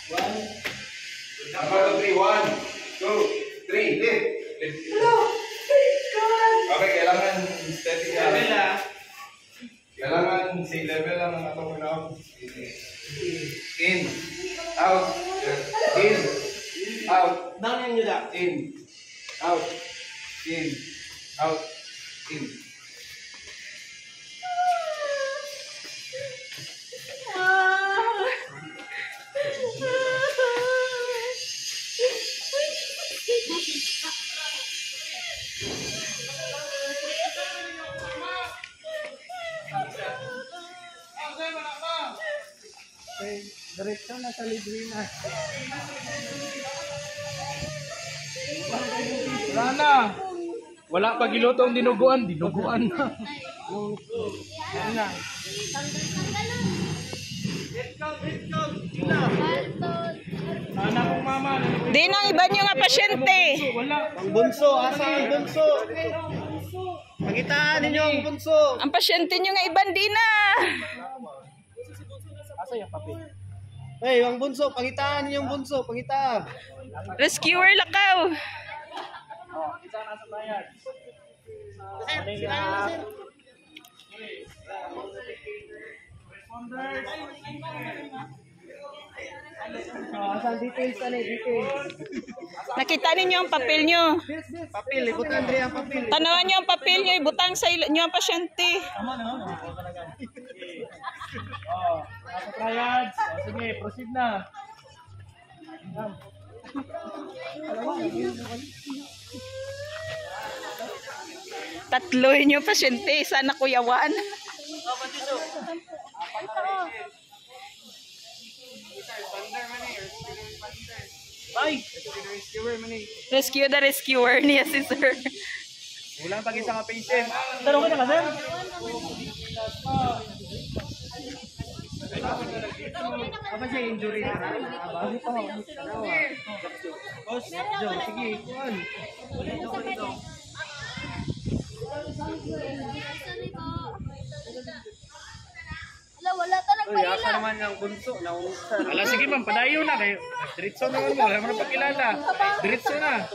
Number 3, 1, 2, 3, lift. Hello! Thank God! Okay, kailangan steady ka. Level ah. Kailangan same level lang ang atong pinaka. In. Out. In. Out. Down yan nyo lang. In. Out. In. Out. In. Diretso na sa libre na. Wala na. Wala pa giluto ang dinuguan na. Yan na. Anak kong mama. Di nang iba nyo nga pasyente. Wala. Ang bunso, asa ang bunso? Pagitaan ninyo ang bunso. Ang pasyente nyo nga iban di na. Asa yung papel? Hey, ang bunso, pagitaan ninyo ang bunso, pagitaan. Rescuer lakaw. Isa na sa bayan. Asan details na details. Nakita ninyo ang papel nyo. Papel, ibutan rin ang papel. Tanawan nyo ang papel nyo. Ibutang sa nyo ang pasyente. Oh, nasa triads. Oh, sige, proceed na. Tatlo nyo pasyente. Sana kuyawan. Ay! Rescue the rescuer niya si sir. Wala pag isa ka patient. Tanong ko na ka, sir? Apa siya injury na? Bakit pa? Boss, Joe, sige, kuhan. Wala ta Uy, asa naman ang bunso? Naunsan. Ala, sige ma'am, padayo na kayo. Diretso na mo. Wala mo na pagkilala. Diretso na.